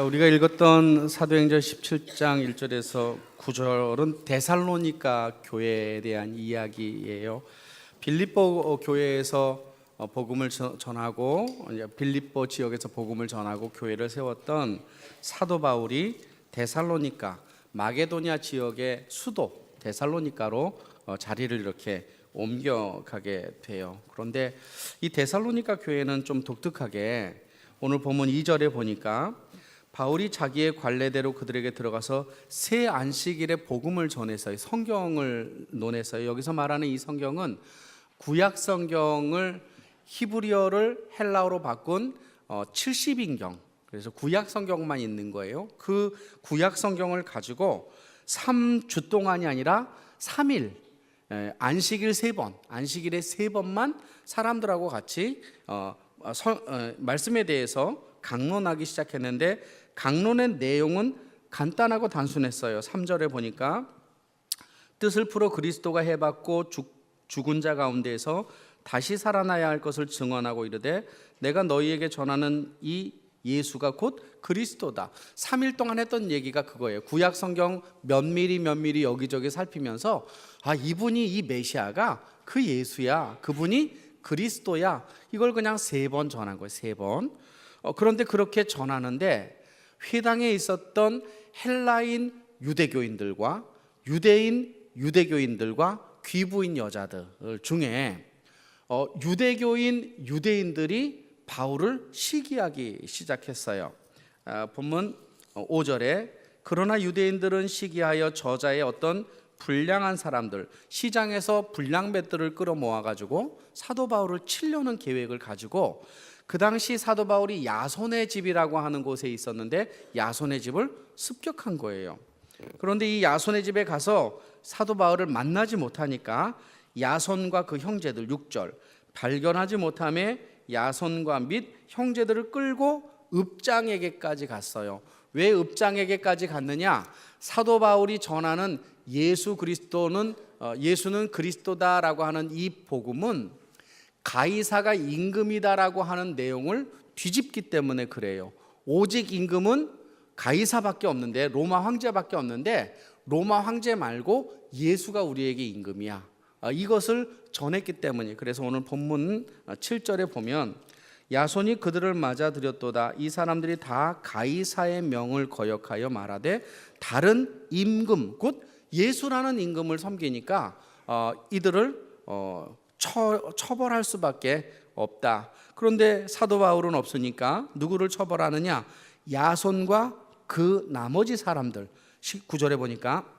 우리가 읽었던 사도행전 17장 1절에서 9절은 데살로니가 교회에 대한 이야기예요. 빌립보 교회에서 복음을 전하고 빌립보 지역에서 복음을 전하고 교회를 세웠던 사도 바울이 데살로니가 마게도냐 지역의 수도 데살로니가로 자리를 이렇게 옮겨가게 돼요. 그런데 이 데살로니가 교회는 좀 독특하게 오늘 본문 2절에 보니까 바울이 자기의 관례대로 그들에게 들어가서 새 안식일에 복음을 전해서요, 성경을 논해서요. 여기서 말하는 이 성경은 구약 성경을 히브리어를 헬라어로 바꾼 70인경, 그래서 구약 성경만 있는 거예요. 그 구약 성경을 가지고 3주 동안이 아니라 3일, 안식일 3번, 안식일에 3번만 사람들하고 같이 말씀에 대해서 강론하기 시작했는데, 강론의 내용은 간단하고 단순했어요. 3절에 보니까 뜻을 풀어 그리스도가 해받고 죽은 자 가운데에서 다시 살아나야 할 것을 증언하고 이르되 내가 너희에게 전하는 이 예수가 곧 그리스도다. 3일 동안 했던 얘기가 그거예요. 구약 성경 면밀히 여기저기 살피면서 이분이 이 메시아가 그 예수야, 그분이 그리스도야, 이걸 그냥 3번 전한 거예요. 3번. 그런데 그렇게 전하는데 회당에 있었던 헬라인 유대교인들과 유대인 유대교인들과 귀부인 여자들 중에 유대인들이 바울을 시기하기 시작했어요. 본문 5절에 그러나 유대인들은 시기하여 저자의 어떤 불량한 사람들, 시장에서 불량배들을 끌어모아가지고 사도 바울을 치려는 계획을 가지고, 그 당시 사도 바울이 야손의 집이라고 하는 곳에 있었는데 야손의 집을 습격한 거예요. 그런데 이 야손의 집에 가서 사도 바울을 만나지 못하니까 야손과 그 형제들, 6절, 발견하지 못함에 야손과 및 형제들을 끌고 읍장에게까지 갔어요. 왜 읍장에게까지 갔느냐? 사도 바울이 전하는 예수는 그리스도다라고 하는 이 복음은 가이사가 임금이다라고 하는 내용을 뒤집기 때문에 그래요. 오직 임금은 가이사밖에 없는데, 로마 황제밖에 없는데 로마 황제 말고 예수가 우리에게 임금이야, 이것을 전했기 때문이에요. 그래서 오늘 본문 7절에 보면 야손이 그들을 맞아들였도다. 이 사람들이 다 가이사의 명을 거역하여 말하되 다른 임금 곧 예수라는 임금을 섬기니까 이들을 처벌할 수밖에 없다. 그런데 사도 바울은 없으니까 누구를 처벌하느냐? 야손과 그 나머지 사람들. 19절에 보니까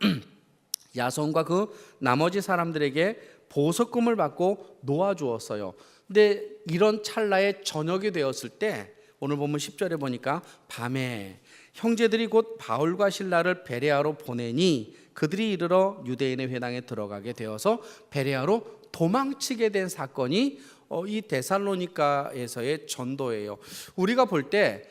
야손과 그 나머지 사람들에게 보석금을 받고 놓아주었어요. 근데 이런 찰나에 저녁이 되었을 때 오늘 보면 10절에 보니까 밤에 형제들이 곧 바울과 실라를 베레아로 보내니 그들이 이르러 유대인의 회당에 들어가게 되어서 베레아로 도망치게 된 사건이 이 데살로니가에서의 전도예요. 우리가 볼 때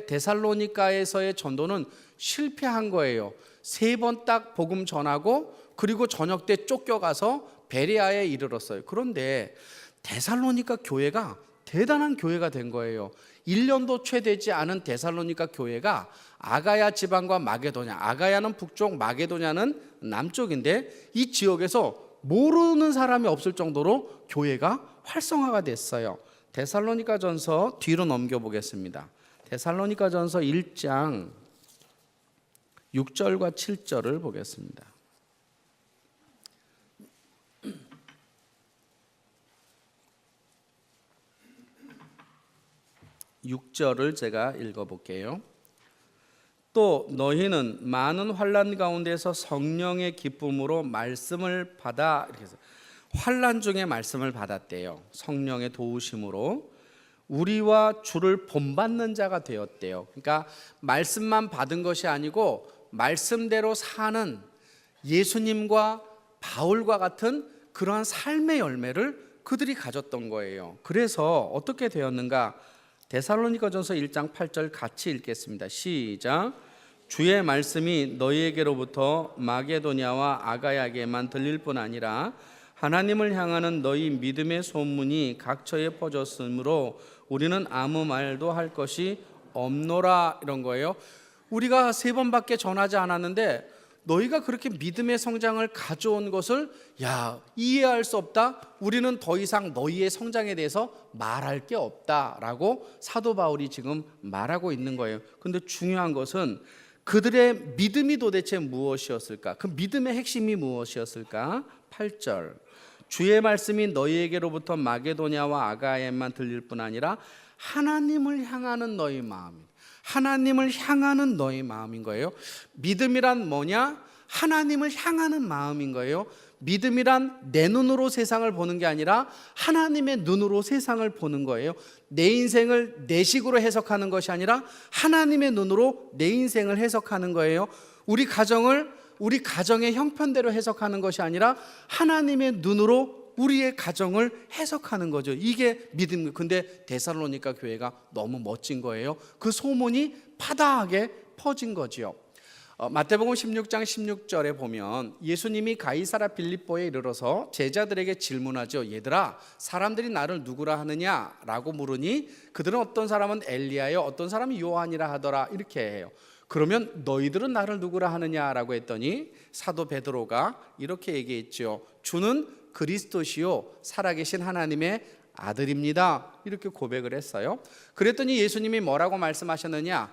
데살로니가에서의 전도는 실패한 거예요. 3번 딱 복음 전하고 그리고 저녁 때 쫓겨가서 베레아에 이르렀어요. 그런데 데살로니가 교회가 대단한 교회가 된 거예요. 1년도 채 되지 않은 데살로니가 교회가 아가야 지방과 마게도냐, 아가야는 북쪽, 마게도냐는 남쪽인데 이 지역에서 모르는 사람이 없을 정도로 교회가 활성화가 됐어요. 데살로니가 전서 뒤로 넘겨보겠습니다. 데살로니가 전서 1장 6절과 7절을 보겠습니다. 6절을 제가 읽어볼게요. 또 너희는 많은 환난 가운데서 성령의 기쁨으로 말씀을 받아, 이렇게 해서 환난 중에 말씀을 받았대요. 성령의 도우심으로 우리와 주를 본받는 자가 되었대요. 그러니까 말씀만 받은 것이 아니고 말씀대로 사는 예수님과 바울과 같은 그러한 삶의 열매를 그들이 가졌던 거예요. 그래서 어떻게 되었는가? 데살로니가전서 1장 8절 같이 읽겠습니다. 시작. 주의 말씀이 너희에게로부터 마게도냐와 아가야에게만 들릴 뿐 아니라 하나님을 향하는 너희 믿음의 소문이 각처에 퍼졌으므로 우리는 아무 말도 할 것이 없노라 이런 거예요. 우리가 3번밖에 전하지 않았는데 너희가 그렇게 믿음의 성장을 가져온 것을 이해할 수 없다. 우리는 더 이상 너희의 성장에 대해서 말할 게 없다라고 사도 바울이 지금 말하고 있는 거예요. 근데 중요한 것은 그들의 믿음이 도대체 무엇이었을까? 그 믿음의 핵심이 무엇이었을까? 8절 주의 말씀이 너희에게로부터 마게도냐와 아가야에만 들릴 뿐 아니라 하나님을 향하는 너희 마음, 하나님을 향하는 너희 마음인 거예요. 믿음이란 뭐냐? 하나님을 향하는 마음인 거예요. 믿음이란 내 눈으로 세상을 보는 게 아니라 하나님의 눈으로 세상을 보는 거예요. 내 인생을 내 식으로 해석하는 것이 아니라 하나님의 눈으로 내 인생을 해석하는 거예요. 우리 가정을 우리 가정의 형편대로 해석하는 것이 아니라 하나님의 눈으로 우리의 가정을 해석하는 거죠. 이게 믿음. 근데 데살로니가 교회가 너무 멋진 거예요. 그 소문이 파다하게 퍼진 거지요. 마태복음 16장 16절에 보면 예수님이 가이사라 빌립보에 이르러서 제자들에게 질문하죠. 얘들아, 사람들이 나를 누구라 하느냐라고 물으니 그들은 어떤 사람은 엘리야요, 어떤 사람은 요한이라 하더라 이렇게 해요. 그러면 너희들은 나를 누구라 하느냐라고 했더니 사도 베드로가 이렇게 얘기했죠. 주는 그리스도시요 살아계신 하나님의 아들입니다. 이렇게 고백을 했어요. 그랬더니 예수님이 뭐라고 말씀하셨느냐?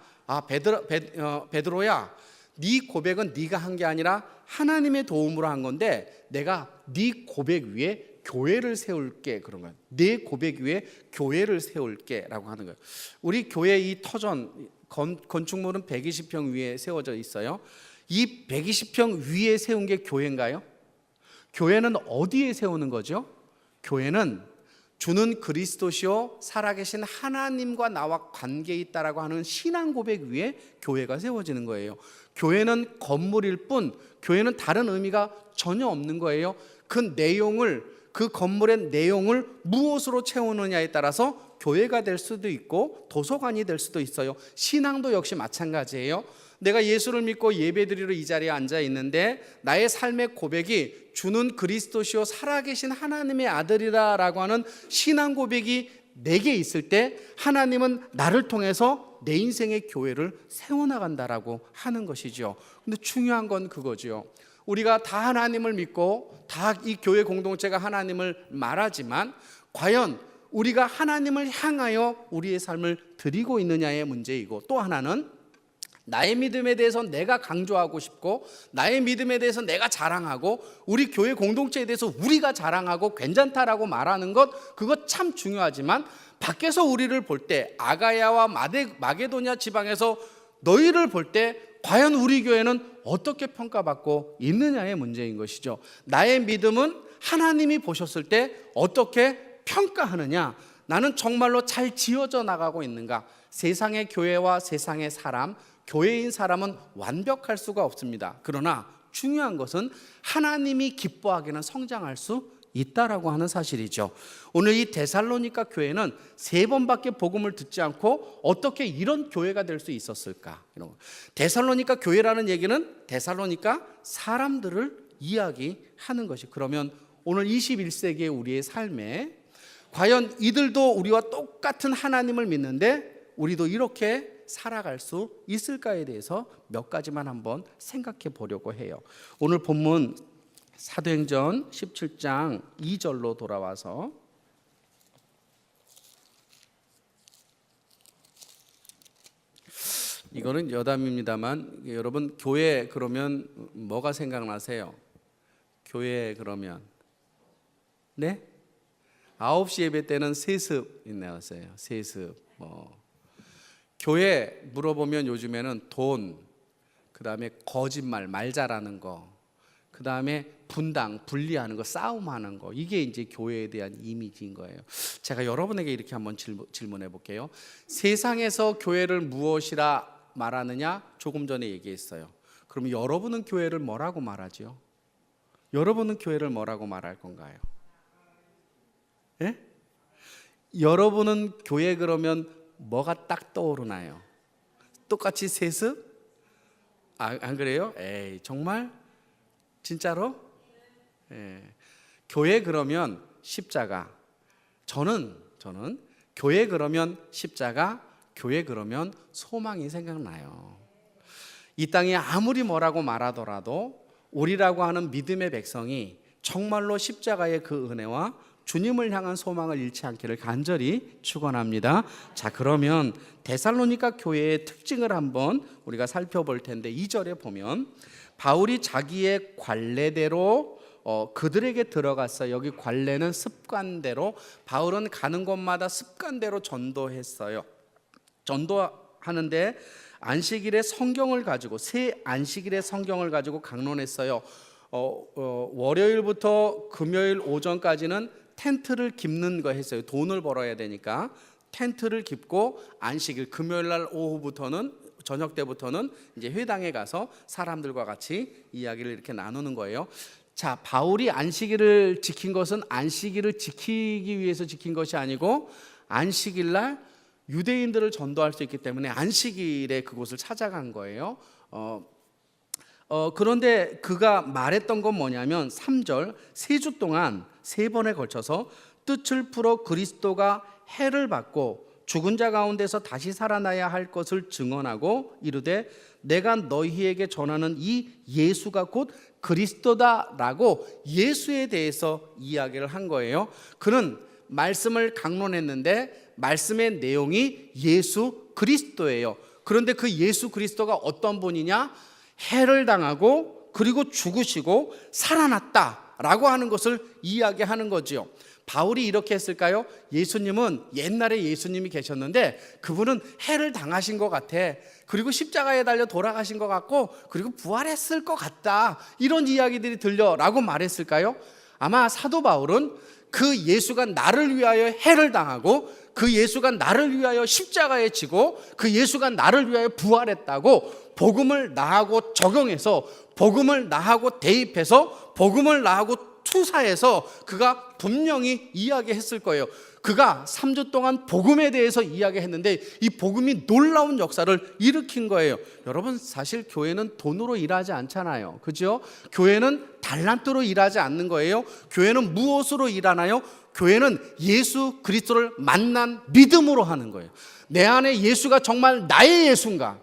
베드로야, 네 고백은 네가 한 게 아니라 하나님의 도움으로 한 건데 내가 네 고백 위에 교회를 세울게. 그런 거예요. 네 고백 위에 교회를 세울게 라고 하는 거예요. 우리 교회 이 터전 건축물은 120평 위에 세워져 있어요. 이 120평 위에 세운 게 교회인가요? 교회는 어디에 세우는 거죠? 교회는 주는 그리스도시요 살아계신 하나님과 나와 관계 있다라고 하는 신앙 고백 위에 교회가 세워지는 거예요. 교회는 건물일 뿐 교회는 다른 의미가 전혀 없는 거예요. 그 건물의 내용을 무엇으로 채우느냐에 따라서 교회가 될 수도 있고 도서관이 될 수도 있어요. 신앙도 역시 마찬가지예요. 내가 예수를 믿고 예배드리러 이 자리에 앉아 있는데 나의 삶의 고백이 주는 그리스도시요 살아계신 하나님의 아들이라고 하는 신앙 고백이 내게 있을 때 하나님은 나를 통해서 내 인생의 교회를 세워나간다라고 하는 것이죠. 근데 중요한 건 그거죠. 우리가 다 하나님을 믿고 다 이 교회 공동체가 하나님을 말하지만 과연 우리가 하나님을 향하여 우리의 삶을 드리고 있느냐의 문제이고, 또 하나는 나의 믿음에 대해서 내가 강조하고 싶고 나의 믿음에 대해서 내가 자랑하고 우리 교회 공동체에 대해서 우리가 자랑하고 괜찮다라고 말하는 것, 그것 참 중요하지만 밖에서 우리를 볼 때 아가야와 마게도냐 지방에서 너희를 볼 때 과연 우리 교회는 어떻게 평가받고 있느냐의 문제인 것이죠. 나의 믿음은 하나님이 보셨을 때 어떻게 평가하느냐, 나는 정말로 잘 지어져 나가고 있는가. 세상의 교회와 세상의 사람, 교회인 사람은 완벽할 수가 없습니다. 그러나 중요한 것은 하나님이 기뻐하기는 성장할 수 있다라고 하는 사실이죠. 오늘 이 데살로니가 교회는 3번밖에 복음을 듣지 않고 어떻게 이런 교회가 될 수 있었을까? 데살로니가 교회라는 얘기는 데살로니가 사람들을 이야기하는 것이. 그러면 오늘 21세기의 우리의 삶에 과연 이들도 우리와 똑같은 하나님을 믿는데 우리도 이렇게 살아갈 수 있을까에 대해서 몇 가지만 한번 생각해 보려고 해요. 오늘 본문 사도행전 17장 2절로 돌아와서 이거는 여담입니다만 여러분, 교회 그러면 뭐가 생각나세요? 교회 그러면 네? 9시 예배 때는 세습 나왔어요. 세습. 교회 물어보면 요즘에는 돈, 그 다음에 거짓말, 말 잘하는 거, 그 다음에 분당, 분리하는 거, 싸움하는 거, 이게 이제 교회에 대한 이미지인 거예요. 제가 여러분에게 이렇게 한번 질문해 볼게요. 세상에서 교회를 무엇이라 말하느냐? 조금 전에 얘기했어요. 그럼 여러분은 교회를 뭐라고 말하죠? 여러분은 교회를 뭐라고 말할 건가요? 예? 여러분은 교회 그러면 뭐가 딱 떠오르나요? 똑같이 세습? 안 그래요? 에이, 정말? 진짜로? 예. 교회 그러면 십자가. 저는 교회 그러면 십자가, 교회 그러면 소망이 생각나요. 이 땅에 아무리 뭐라고 말하더라도 우리라고 하는 믿음의 백성이 정말로 십자가의 그 은혜와 주님을 향한 소망을 잃지 않기를 간절히 축원합니다. 자, 그러면 데살로니가 교회의 특징을 한번 우리가 살펴볼 텐데 2절에 보면 바울이 자기의 관례대로 그들에게 들어갔어요. 여기 관례는 습관대로, 바울은 가는 곳마다 습관대로 전도했어요. 전도하는데 안식일에 성경을 가지고, 새 안식일의 성경을 가지고 강론했어요. 월요일부터 금요일 오전까지는 텐트를 깁는 거 했어요. 돈을 벌어야 되니까 텐트를 깁고, 안식일 금요일 날 오후부터는, 저녁 때부터는 이제 회당에 가서 사람들과 같이 이야기를 이렇게 나누는 거예요. 자, 바울이 안식일을 지킨 것은 안식일을 지키기 위해서 지킨 것이 아니고 안식일 날 유대인들을 전도할 수 있기 때문에 안식일에 그곳을 찾아간 거예요. 그런데 그가 말했던 건 뭐냐면 3절, 3주 동안 3번에 걸쳐서 뜻을 풀어 그리스도가 해를 받고 죽은 자 가운데서 다시 살아나야 할 것을 증언하고 이르되 내가 너희에게 전하는 이 예수가 곧 그리스도다라고 예수에 대해서 이야기를 한 거예요. 그는 말씀을 강론했는데 말씀의 내용이 예수 그리스도예요. 그런데 그 예수 그리스도가 어떤 분이냐? 해를 당하고 그리고 죽으시고 살아났다라고 하는 것을 이야기하는 거지요. 바울이 이렇게 했을까요? 예수님은 옛날에 예수님이 계셨는데 그분은 해를 당하신 것 같아. 그리고 십자가에 달려 돌아가신 것 같고 그리고 부활했을 것 같다. 이런 이야기들이 들려라고 말했을까요? 아마 사도 바울은 그 예수가 나를 위하여 해를 당하고 그 예수가 나를 위하여 십자가에 지고 그 예수가 나를 위하여 부활했다고 복음을 나하고 적용해서, 복음을 나하고 대입해서, 복음을 나하고 투사해서 그가 분명히 이야기했을 거예요. 그가 3주 동안 복음에 대해서 이야기했는데 이 복음이 놀라운 역사를 일으킨 거예요. 여러분, 사실 교회는 돈으로 일하지 않잖아요. 그죠? 교회는 달란트로 일하지 않는 거예요. 교회는 무엇으로 일하나요? 교회는 예수 그리스도를 만난 믿음으로 하는 거예요. 내 안에 예수가 정말 나의 예수인가?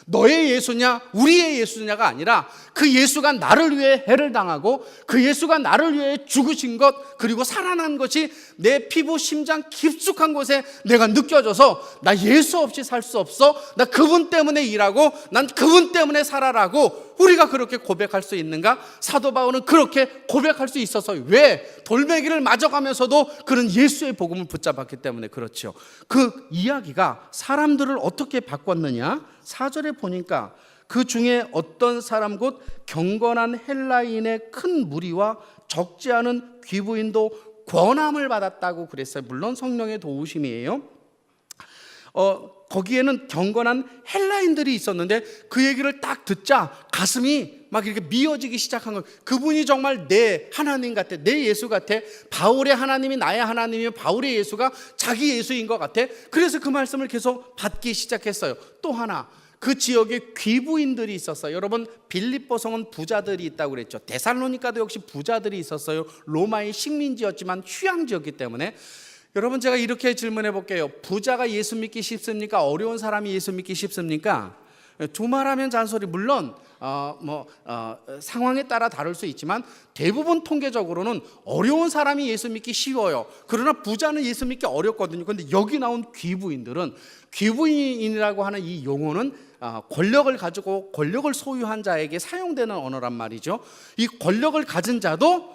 너의 예수냐 우리의 예수냐가 아니라 그 예수가 나를 위해 해를 당하고 그 예수가 나를 위해 죽으신 것 그리고 살아난 것이 내 피부 심장 깊숙한 곳에 내가 느껴져서 나 예수 없이 살 수 없어, 나 그분 때문에 일하고 난 그분 때문에 살아라고 우리가 그렇게 고백할 수 있는가? 사도 바울은 그렇게 고백할 수 있어서, 왜? 돌멩이를 맞아가면서도 그는 예수의 복음을 붙잡았기 때문에 그렇죠. 그 이야기가 사람들을 어떻게 바꿨느냐? 4절에 보니까 그 중에 어떤 사람 곧 경건한 헬라인의 큰 무리와 적지 않은 귀부인도 권함을 받았다고 그랬어요. 물론 성령의 도우심이에요. 거기에는 경건한 헬라인들이 있었는데 그 얘기를 딱 듣자 가슴이 막 이렇게 미어지기 시작한 거예요. 그분이 정말 내 하나님 같아, 내 예수 같아. 바울의 하나님이 나의 하나님이면 바울의 예수가 자기 예수인 것 같아. 그래서 그 말씀을 계속 받기 시작했어요. 또 하나, 그 지역에 귀부인들이 있었어요. 여러분, 빌립보성은 부자들이 있다고 그랬죠. 데살로니가도 역시 부자들이 있었어요. 로마의 식민지였지만 휴양지였기 때문에. 여러분, 제가 이렇게 질문해 볼게요. 부자가 예수 믿기 쉽습니까? 어려운 사람이 예수 믿기 쉽습니까? 두말하면 잔소리. 물론 상황에 따라 다를 수 있지만 대부분 통계적으로는 어려운 사람이 예수 믿기 쉬워요. 그러나 부자는 예수 믿기 어렵거든요. 그런데 여기 나온 귀부인들은, 귀부인이라고 하는 이 용어는 권력을 가지고 권력을 소유한 자에게 사용되는 언어란 말이죠. 이 권력을 가진 자도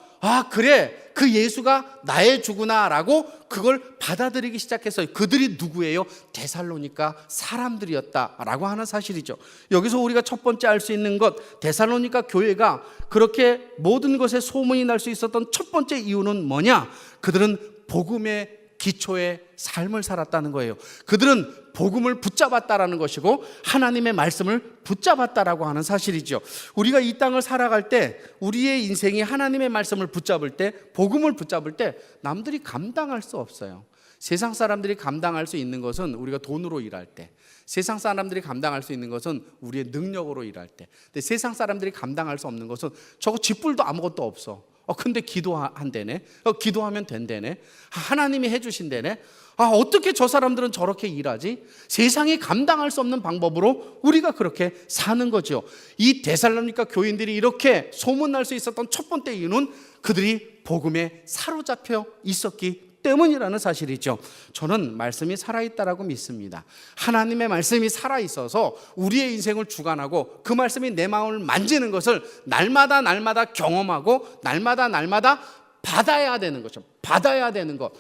그래, 그 예수가 나의 주구나라고 그걸 받아들이기 시작했어요. 그들이 누구예요? 데살로니가 사람들이었다라고 하는 사실이죠. 여기서 우리가 첫 번째 알 수 있는 것, 데살로니가 교회가 그렇게 모든 것에 소문이 날 수 있었던 첫 번째 이유는 뭐냐? 그들은 복음의 기초의 삶을 살았다는 거예요. 그들은 복음을 붙잡았다라는 것이고 하나님의 말씀을 붙잡았다라고 하는 사실이죠. 우리가 이 땅을 살아갈 때, 우리의 인생이 하나님의 말씀을 붙잡을 때, 복음을 붙잡을 때 남들이 감당할 수 없어요. 세상 사람들이 감당할 수 있는 것은 우리가 돈으로 일할 때, 세상 사람들이 감당할 수 있는 것은 우리의 능력으로 일할 때, 근데 세상 사람들이 감당할 수 없는 것은 저거 쥐뿔도 아무것도 없어. 근데 기도한대네. 기도하면 된대네. 하나님이 해주신대네. 어떻게 저 사람들은 저렇게 일하지? 세상이 감당할 수 없는 방법으로 우리가 그렇게 사는 거죠. 이 데살로니가 교인들이 이렇게 소문날 수 있었던 첫 번째 이유는 그들이 복음에 사로잡혀 있었기 때문이라는 사실이죠. 저는 말씀이 살아있다라고 믿습니다. 하나님의 말씀이 살아있어서 우리의 인생을 주관하고 그 말씀이 내 마음을 만지는 것을 날마다 경험하고 날마다 받아야 되는 거죠. 받아야 되는 것.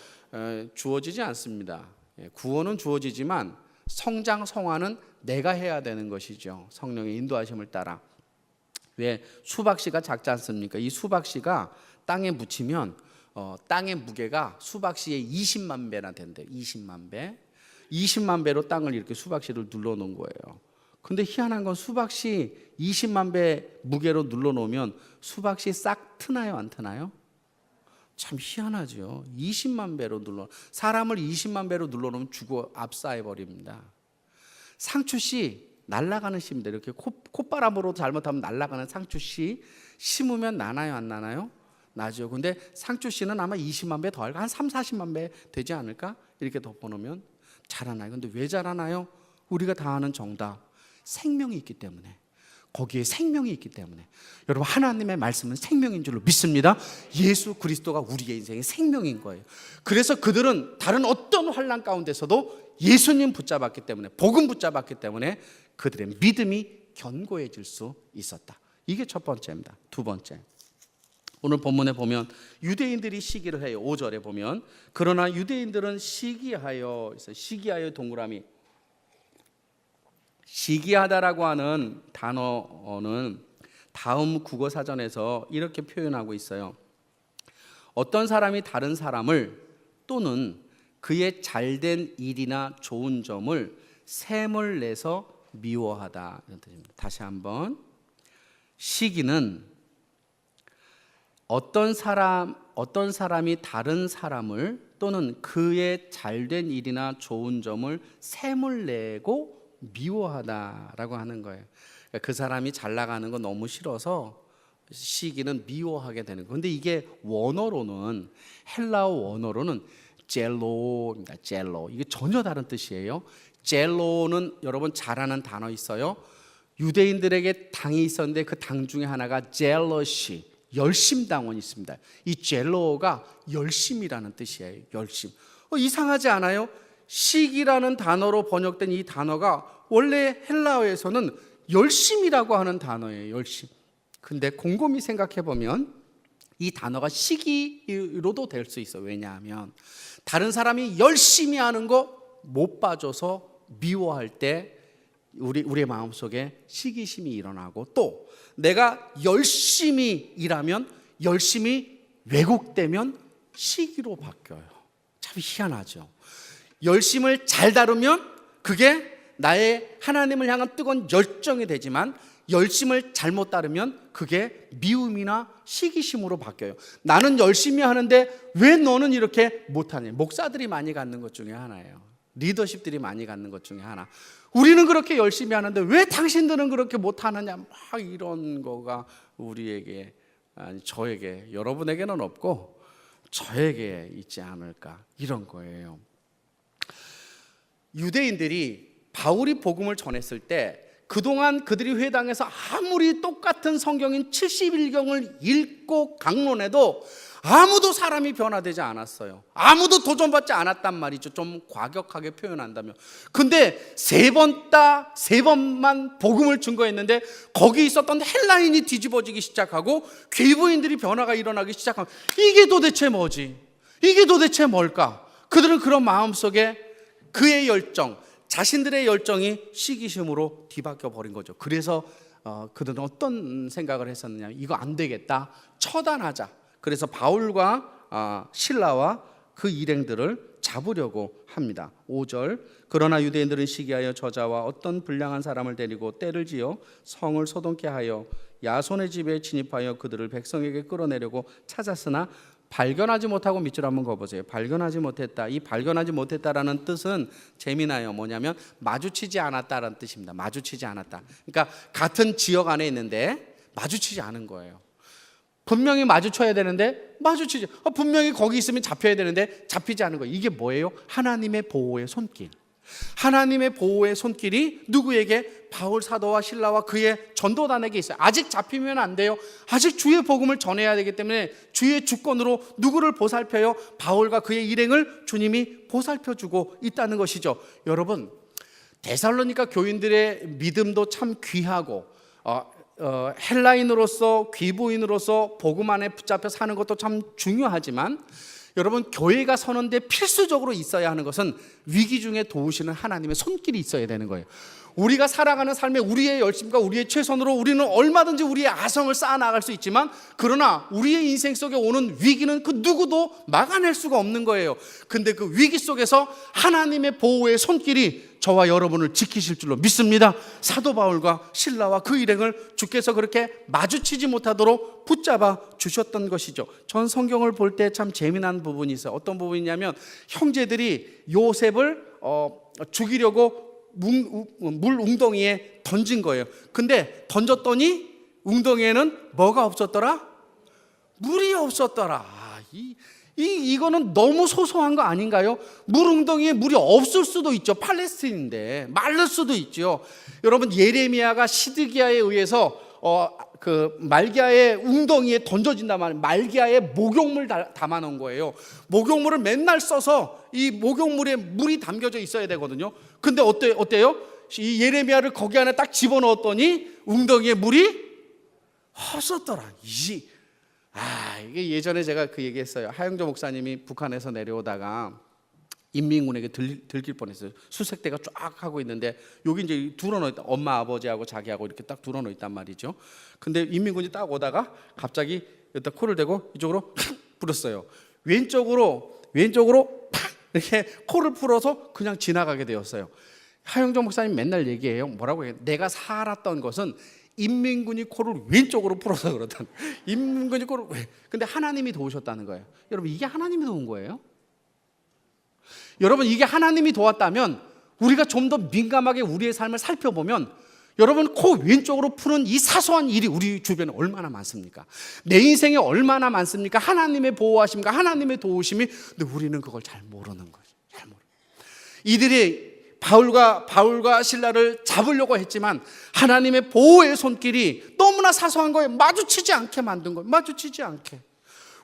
주어지지 않습니다. 구원은 주어지지만 성장, 성화는 내가 해야 되는 것이죠. 성령의 인도하심을 따라. 왜 수박씨가 작지 않습니까? 이 수박씨가 땅에 묻히면 땅의 무게가 수박씨의 20만 배나 된대요. 20만 배로 땅을 이렇게 수박씨를 눌러놓은 거예요. 근데 희한한 건 수박씨 20만 배 무게로 눌러놓으면 수박씨 싹 트나요, 안 트나요? 참 희한하죠. 20만 배로 사람을 20만 배로 눌러놓으면 죽어 압사해버립니다. 상추씨 날아가는 씨입니다. 이렇게 콧바람으로 잘못하면 날아가는 상추씨 심으면 나나요, 안 나나요? 나죠. 근데 상추씨는 아마 20만 배 더 할까? 한 3, 40만 배 되지 않을까? 이렇게 덮어놓으면 자라나요. 근데 왜 자라나요? 우리가 다 아는 정답. 생명이 있기 때문에. 거기에 생명이 있기 때문에. 여러분, 하나님의 말씀은 생명인 줄로 믿습니다. 예수 그리스도가 우리의 인생의 생명인 거예요. 그래서 그들은 다른 어떤 환난 가운데서도 예수님 붙잡았기 때문에, 복음 붙잡았기 때문에 그들의 믿음이 견고해질 수 있었다. 이게 첫 번째입니다. 두 번째, 오늘 본문에 보면 유대인들이 시기를 해요. 5절에 보면 그러나 유대인들은 시기하여 동그라미, 시기하다라고 하는 단어는 다음 국어사전에서 이렇게 표현하고 있어요. 어떤 사람이 다른 사람을 또는 그의 잘된 일이나 좋은 점을 셈을 내서 미워하다, 이런 뜻입니다. 다시 한번, 시기는 어떤 사람이 다른 사람을 또는 그의 잘된 일이나 좋은 점을 셈을 내고 미워하다라고 하는 거예요. 그러니까 그 사람이 잘 나가는 거 너무 싫어서 시기는 미워하게 되는 거예요. 그런데 이게 원어로는, 헬라어 원어로는 젤로입니다. 젤로. 이게 전혀 다른 뜻이에요. 젤로는 여러분 잘 아는 단어 있어요. 유대인들에게 당이 있었는데 그 당 중에 하나가 젤러시, 열심당원이 있습니다. 이 젤로가 열심이라는 뜻이에요. 열심. 이상하지 않아요? 시기라는 단어로 번역된 이 단어가 원래 헬라어에서는 열심이라고 하는 단어예요. 열심. 근데 곰곰이 생각해 보면 이 단어가 시기로도 될 수 있어요. 왜냐하면 다른 사람이 열심히 하는 거 못 봐줘서 미워할 때 우리의 마음속에 시기심이 일어나고, 또 내가 열심히 일하면, 열심히 왜곡되면 시기로 바뀌어요. 참 희한하죠. 열심을 잘 다루면 그게 나의 하나님을 향한 뜨거운 열정이 되지만, 열심을 잘못 따르면 그게 미움이나 시기심으로 바뀌어요. 나는 열심히 하는데 왜 너는 이렇게 못하냐. 목사들이 많이 갖는 것 중에 하나예요. 리더십들이 많이 갖는 것 중에 하나. 우리는 그렇게 열심히 하는데 왜 당신들은 그렇게 못하느냐, 막 이런 거가 우리에게, 아니 저에게, 여러분에게는 없고 저에게 있지 않을까, 이런 거예요. 유대인들이 바울이 복음을 전했을 때 그동안 그들이 회당에서 아무리 똑같은 성경인 71경을 읽고 강론해도 아무도 사람이 변화되지 않았어요. 아무도 도전받지 않았단 말이죠. 좀 과격하게 표현한다면. 근데 세 번만 복음을 증거했는데 거기 있었던 헬라인이 뒤집어지기 시작하고 귀부인들이 변화가 일어나기 시작하고, 이게 도대체 뭐지? 이게 도대체 뭘까? 그들은 그런 마음속에 그의 열정, 자신들의 열정이 시기심으로 뒤바뀌어 버린 거죠. 그래서 그들은 어떤 생각을 했었느냐, 이거 안 되겠다, 처단하자. 그래서 바울과 실라와 그 일행들을 잡으려고 합니다. 5절, 그러나 유대인들은 시기하여 저자와 어떤 불량한 사람을 데리고 떼를 지어 성을 소동케 하여 야손의 집에 진입하여 그들을 백성에게 끌어내려고 찾았으나 발견하지 못하고 밑줄 한번 그어보세요. 발견하지 못했다. 이 발견하지 못했다라는 뜻은 재미나요. 뭐냐면 마주치지 않았다라는 뜻입니다. 마주치지 않았다. 그러니까 같은 지역 안에 있는데 마주치지 않은 거예요. 분명히 마주쳐야 되는데 마주치지. 분명히 거기 있으면 잡혀야 되는데 잡히지 않은 거예요. 이게 뭐예요? 하나님의 보호의 손길. 하나님의 보호의 손길이 누구에게? 바울 사도와 실라와 그의 전도단에게 있어요. 아직 잡히면 안 돼요. 아직 주의 복음을 전해야 되기 때문에 주의 주권으로 누구를 보살펴요? 바울과 그의 일행을 주님이 보살펴주고 있다는 것이죠. 여러분, 데살로니가 교인들의 믿음도 참 귀하고 헬라인으로서 귀부인으로서 복음 안에 붙잡혀 사는 것도 참 중요하지만 여러분, 교회가 서는데 필수적으로 있어야 하는 것은 위기 중에 도우시는 하나님의 손길이 있어야 되는 거예요. 우리가 살아가는 삶에 우리의 열심과 우리의 최선으로 우리는 얼마든지 우리의 아성을 쌓아나갈 수 있지만, 그러나 우리의 인생 속에 오는 위기는 그 누구도 막아낼 수가 없는 거예요. 근데 그 위기 속에서 하나님의 보호의 손길이 저와 여러분을 지키실 줄로 믿습니다. 사도 바울과 실라와 그 일행을 주께서 그렇게 마주치지 못하도록 붙잡아 주셨던 것이죠. 전 성경을 볼 때 참 재미난 부분이 있어요. 어떤 부분이냐면, 형제들이 요셉을 죽이려고 물 웅덩이에 던진 거예요. 근데 던졌더니 웅덩이에는 뭐가 없었더라? 물이 없었더라. 이거는 너무 소소한 거 아닌가요? 물 웅덩이에 물이 없을 수도 있죠. 팔레스틴인데 마를 수도 있죠. 여러분, 예레미야가 시드기야에 의해서 그 말기야의 웅덩이에 던져진단 말이에요. 말기야에 목욕물 담아놓은 거예요. 목욕물을 맨날 써서 이 목욕물에 물이 담겨져 있어야 되거든요. 근데 어때요? 이 예레미야를 거기 안에 딱 집어넣었더니 웅덩이에 물이 없었더라. 이게 예전에 제가 그 얘기했어요. 하영조 목사님이 북한에서 내려오다가 인민군에게 들킬 뻔했어요. 수색대가 쫙 하고 있는데 여기 이제 둘러놓 있다. 엄마 아버지하고 자기하고 이렇게 딱 둘러놓 있단 말이죠. 근데 인민군이 딱 오다가 갑자기 여기다 코를 대고 이쪽으로 불었어요. 왼쪽으로 팍 이렇게 코를 풀어서 그냥 지나가게 되었어요. 하영정 목사님 맨날 얘기해요. 뭐라고 해요? 내가 살았던 것은 인민군이 코를 왼쪽으로 풀어서 그렇다. 인민군이 코를 근데 하나님이 도우셨다는 거예요. 여러분, 이게 하나님이 도운 거예요. 여러분, 이게 하나님이 도왔다면 우리가 좀 더 민감하게 우리의 삶을 살펴보면, 여러분, 코 왼쪽으로 푸는 이 사소한 일이 우리 주변에 얼마나 많습니까? 내 인생에 얼마나 많습니까? 하나님의 보호하심과 하나님의 도우심이. 근데 우리는 그걸 잘 모르는 거죠. 잘 모르는. 이들이 바울과 실라를 잡으려고 했지만 하나님의 보호의 손길이 너무나 사소한 거에 마주치지 않게 만든 거예요. 마주치지 않게.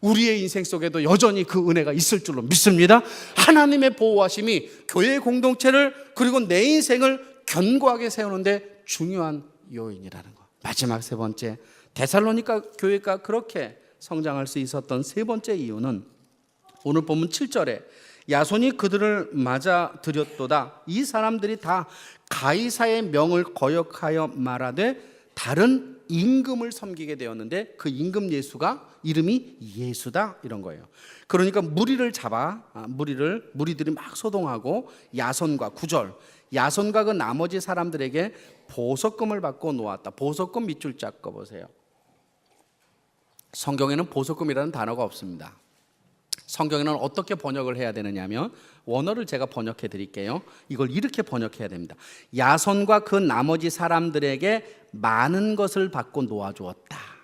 우리의 인생 속에도 여전히 그 은혜가 있을 줄로 믿습니다. 하나님의 보호하심이 교회 공동체를 그리고 내 인생을 견고하게 세우는데 중요한 요인이라는 것. 마지막 세 번째, 데살로니가 교회가 그렇게 성장할 수 있었던 세 번째 이유는 오늘 본문 7절에 야손이 그들을 맞아 들였도다. 이 사람들이 다 가이사의 명을 거역하여 말하되 다른 임금을 섬기게 되었는데 그 임금 예수가 이름이 예수다, 이런 거예요. 그러니까 무리들이 막 소동하고 야손과 9절, 야손과 그 나머지 사람들에게 보석금을 받고 놓았다. 보석금 밑줄 쫙 꺼보세요. 성경에는 보석금이라는 단어가 없습니다. 성경에는 어떻게 번역을 해야 되느냐면, 원어를 제가 번역해 드릴게요. 이걸 이렇게 번역해야 됩니다. 야손과 그 나머지 사람들에게 많은 것을 받고 놓아주었다.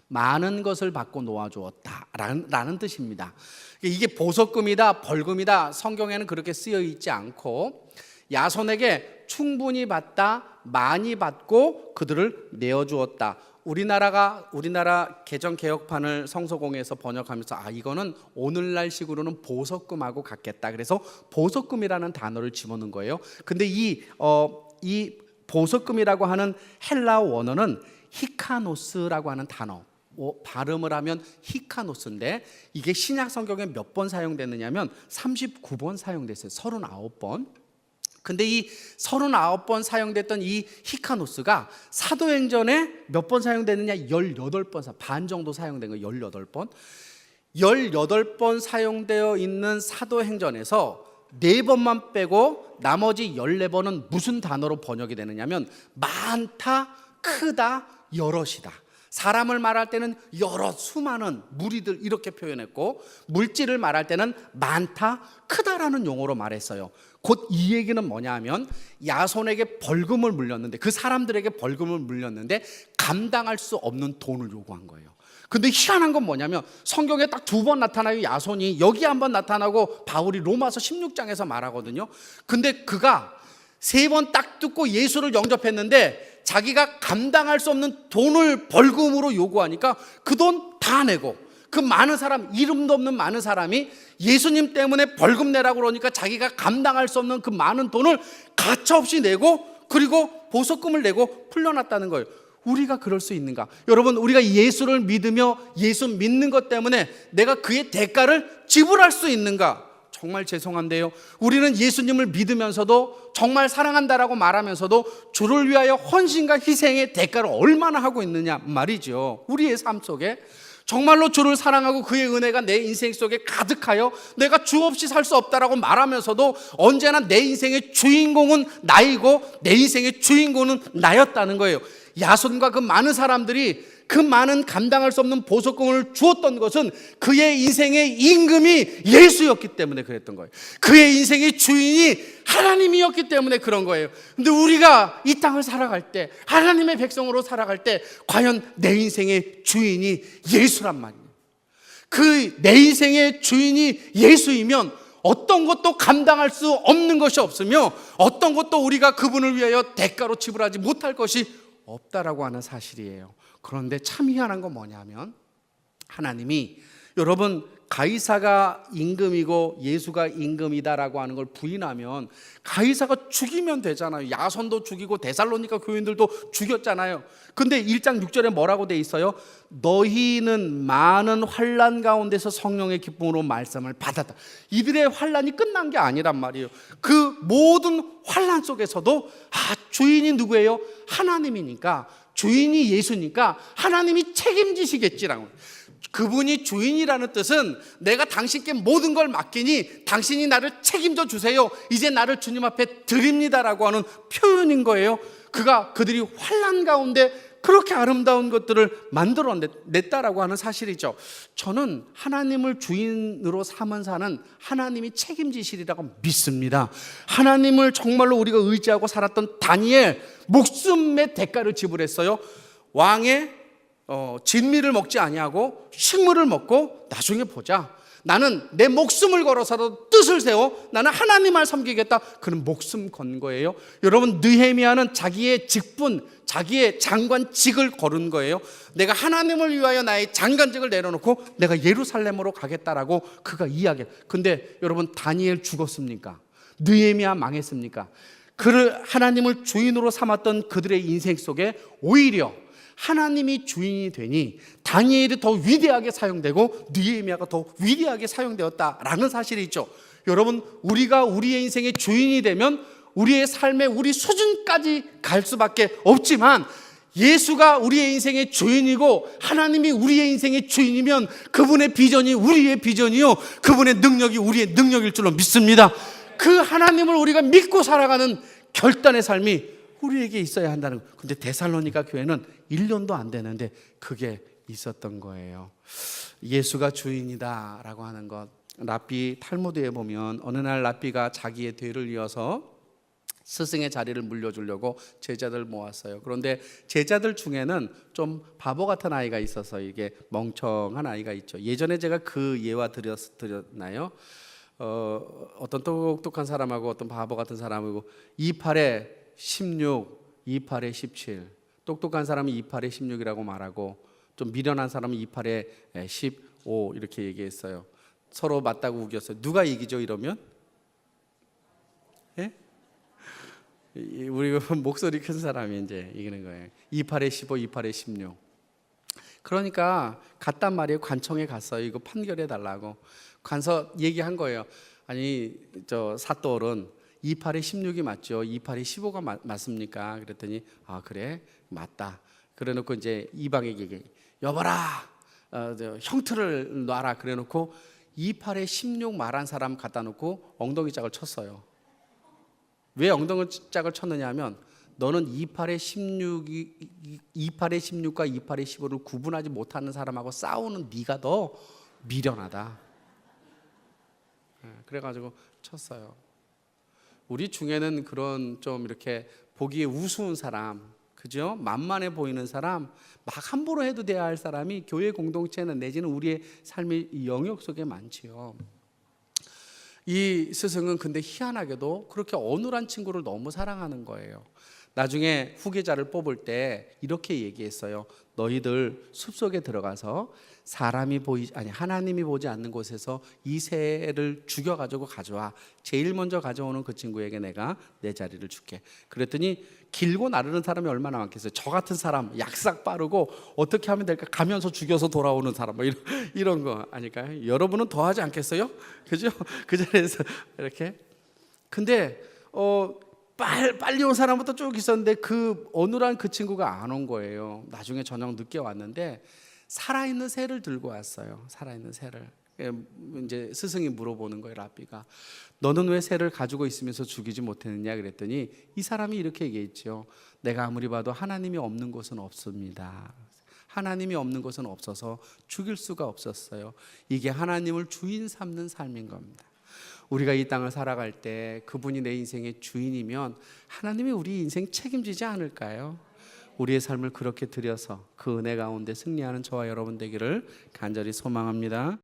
많은 것을 받고 놓아주었다 라는 뜻입니다. 이게 보석금이다, 벌금이다, 성경에는 그렇게 쓰여 있지 않고, 야손에게 충분히 받다, 많이 받고 그들을 내어주었다. 우리나라 개정 개혁판을 성서공회에서 번역하면서 이거는 오늘날 식으로는 보석금하고 같겠다. 그래서 보석금이라는 단어를 집어넣은 거예요. 근데 이 보석금이라고 하는 헬라어 원어는 히카노스라고 하는 단어. 발음을 하면 히카노스인데 이게 신약 성경에 몇 번 사용됐느냐면 39번 사용됐어요. 39번. 근데 이 39번 사용됐던 이 히카노스가 사도행전에 몇 번 사용됐느냐? 18번, 반 정도 사용된 거예요. 18번. 18번 사용되어 있는 사도행전에서 4번만 빼고 나머지 14번은 무슨 단어로 번역이 되느냐면 많다, 크다, 여럿이다. 사람을 말할 때는 여러 수많은 무리들 이렇게 표현했고, 물질을 말할 때는 많다, 크다라는 용어로 말했어요. 곧 이 얘기는 뭐냐 하면, 야손에게 벌금을 물렸는데, 그 사람들에게 벌금을 물렸는데 감당할 수 없는 돈을 요구한 거예요. 근데 희한한 건 뭐냐면 성경에 딱 2번 나타나요. 야손이 여기 한번 나타나고 바울이 로마서 16장에서 말하거든요. 근데 그가 3번 딱 듣고 예수를 영접했는데 자기가 감당할 수 없는 돈을 벌금으로 요구하니까 그 돈 다 내고, 그 많은 사람, 이름도 없는 많은 사람이 예수님 때문에 벌금 내라고 그러니까 자기가 감당할 수 없는 그 많은 돈을 가차없이 내고, 그리고 보석금을 내고 풀려났다는 거예요. 우리가 그럴 수 있는가? 여러분, 우리가 예수를 믿으며 예수 믿는 것 때문에 내가 그의 대가를 지불할 수 있는가? 정말 죄송한데요, 우리는 예수님을 믿으면서도 정말 사랑한다라고 말하면서도 주를 위하여 헌신과 희생의 대가를 얼마나 하고 있느냐 말이죠. 우리의 삶 속에 정말로 주를 사랑하고 그의 은혜가 내 인생 속에 가득하여 내가 주 없이 살 수 없다라고 말하면서도 언제나 내 인생의 주인공은 나이고 내 인생의 주인공은 나였다는 거예요. 야손과 그 많은 사람들이 그 많은 감당할 수 없는 보석금을 주었던 것은 그의 인생의 임금이 예수였기 때문에 그랬던 거예요. 그의 인생의 주인이 하나님이었기 때문에 그런 거예요. 근데 우리가 이 땅을 살아갈 때, 하나님의 백성으로 살아갈 때 과연 내 인생의 주인이 예수란 말이에요. 그 내 인생의 주인이 예수이면 어떤 것도 감당할 수 없는 것이 없으며 어떤 것도 우리가 그분을 위하여 대가로 지불하지 못할 것이 없다라고 하는 사실이에요. 그런데 참 희한한 건 뭐냐면 하나님이, 여러분, 가이사가 임금이고 예수가 임금이다라고 하는 걸 부인하면 가이사가 죽이면 되잖아요. 야손도 죽이고 데살로니가 교인들도 죽였잖아요. 근데 1장 6절에 뭐라고 돼 있어요? 너희는 많은 환난 가운데서 성령의 기쁨으로 말씀을 받았다. 이들의 환난이 끝난 게 아니란 말이에요. 그 모든 환난 속에서도 주인이 누구예요? 하나님이니까, 주인이 예수니까 하나님이 책임지시겠지라고. 그분이 주인이라는 뜻은 내가 당신께 모든 걸 맡기니 당신이 나를 책임져 주세요, 이제 나를 주님 앞에 드립니다라고 하는 표현인 거예요. 그들이 환난 가운데 그렇게 아름다운 것들을 만들어냈다라고 하는 사실이죠. 저는 하나님을 주인으로 삼은 사는 하나님이 책임지시리라고 믿습니다. 하나님을 정말로 우리가 의지하고 살았던 다니엘, 목숨의 대가를 지불했어요. 왕의 진미를 먹지 아니하고 식물을 먹고 나중에 보자, 나는 내 목숨을 걸어서라도 뜻을 세워 나는 하나님을 섬기겠다, 그는 목숨 건 거예요. 여러분, 느헤미야는 자기의 직분, 자기의 장관직을 걸은 거예요. 내가 하나님을 위하여 나의 장관직을 내려놓고 내가 예루살렘으로 가겠다라고 그가 이야기해요. 근데 여러분, 다니엘 죽었습니까? 느헤미야 망했습니까? 그를 하나님을 주인으로 삼았던 그들의 인생 속에 오히려 하나님이 주인이 되니 다니엘이 더 위대하게 사용되고 느헤미야가 더 위대하게 사용되었다라는 사실이 있죠. 여러분, 우리가 우리의 인생의 주인이 되면 우리의 삶의 우리 수준까지 갈 수밖에 없지만, 예수가 우리의 인생의 주인이고 하나님이 우리의 인생의 주인이면 그분의 비전이 우리의 비전이요, 그분의 능력이 우리의 능력일 줄로 믿습니다. 그 하나님을 우리가 믿고 살아가는 결단의 삶이 우리에게 있어야 한다는 거예요. 근데 데살로니가 교회는 1년도 안 되는데 그게 있었던 거예요. 예수가 주인이다 라고 하는 것, 랍비 탈무드에 보면 어느 날 랍비가 자기의 뒤를 이어서 스승의 자리를 물려주려고 제자들 모았어요. 그런데 제자들 중에는 좀 바보 같은 아이가 있어서, 이게 멍청한 아이가 있죠. 예전에 제가 그 예화 드렸나요? 어떤 똑똑한 사람하고 어떤 바보 같은 사람하고 28에 16, 28에 17. 똑똑한 사람은 28에 16이라고 말하고 좀 미련한 사람은 28에 15 이렇게 얘기했어요. 서로 맞다고 우겼어요. 누가 이기죠 이러면? 예? 우리 목소리 큰 사람이 이제 이기는 거예요. 28에 15, 28에 16. 그러니까 갔단 말이에요. 관청에 갔어요. 이거 판결해 달라고. 가서 얘기한 거예요. 아니, 저 사또어른, 28에 16이 맞죠? 28에 15가 맞습니까? 그랬더니 그래, 맞다. 그래놓고 이제 이방에게 얘기해. 여보라, 형틀을 놔라. 그래놓고 28에 16 말한 사람 갖다 놓고 엉덩이 짝을 쳤어요. 왜 엉덩이 짝을 쳤느냐 하면, 너는 28에 16과 28에 15를 구분하지 못하는 사람하고 싸우는 네가 더 미련하다. 그래가지고 쳤어요. 우리 중에는 그런 좀 이렇게 보기에 우스운 사람, 그죠? 만만해 보이는 사람, 막 함부로 해도 돼야 할 사람이 교회 공동체는 내지는 우리의 삶의 영역 속에 많지요. 이 스승은 근데 희한하게도 그렇게 어눌한 친구를 너무 사랑하는 거예요. 나중에 후계자를 뽑을 때 이렇게 얘기했어요. 너희들 숲속에 들어가서 하나님이 보지 않는 곳에서 이 새를 죽여가지고 가져와. 제일 먼저 가져오는 그 친구에게 내가 내 자리를 줄게. 그랬더니 길고 나르는 사람이 얼마나 많겠어요. 저 같은 사람 약삭 빠르고 어떻게 하면 될까 가면서 죽여서 돌아오는 사람 뭐 이런 거 아닐까요? 여러분은 더 하지 않겠어요? 그죠? 그 자리에서 이렇게. 근데 빨리 온 사람부터 쭉 있었는데 그 어눌한 그 친구가 안 온 거예요. 나중에 저녁 늦게 왔는데 살아있는 새를 들고 왔어요. 살아있는 새를. 이제 스승이 물어보는 거예요. 랍비가 너는 왜 새를 가지고 있으면서 죽이지 못했느냐 그랬더니 이 사람이 이렇게 얘기했죠. 내가 아무리 봐도 하나님이 없는 곳은 없습니다. 하나님이 없는 곳은 없어서 죽일 수가 없었어요. 이게 하나님을 주인 삼는 삶인 겁니다. 우리가 이 땅을 살아갈 때 그분이 내 인생의 주인이면 하나님이 우리 인생 책임지지 않을까요? 우리의 삶을 그렇게 드려서 그 은혜 가운데 승리하는 저와 여러분 되기를 간절히 소망합니다.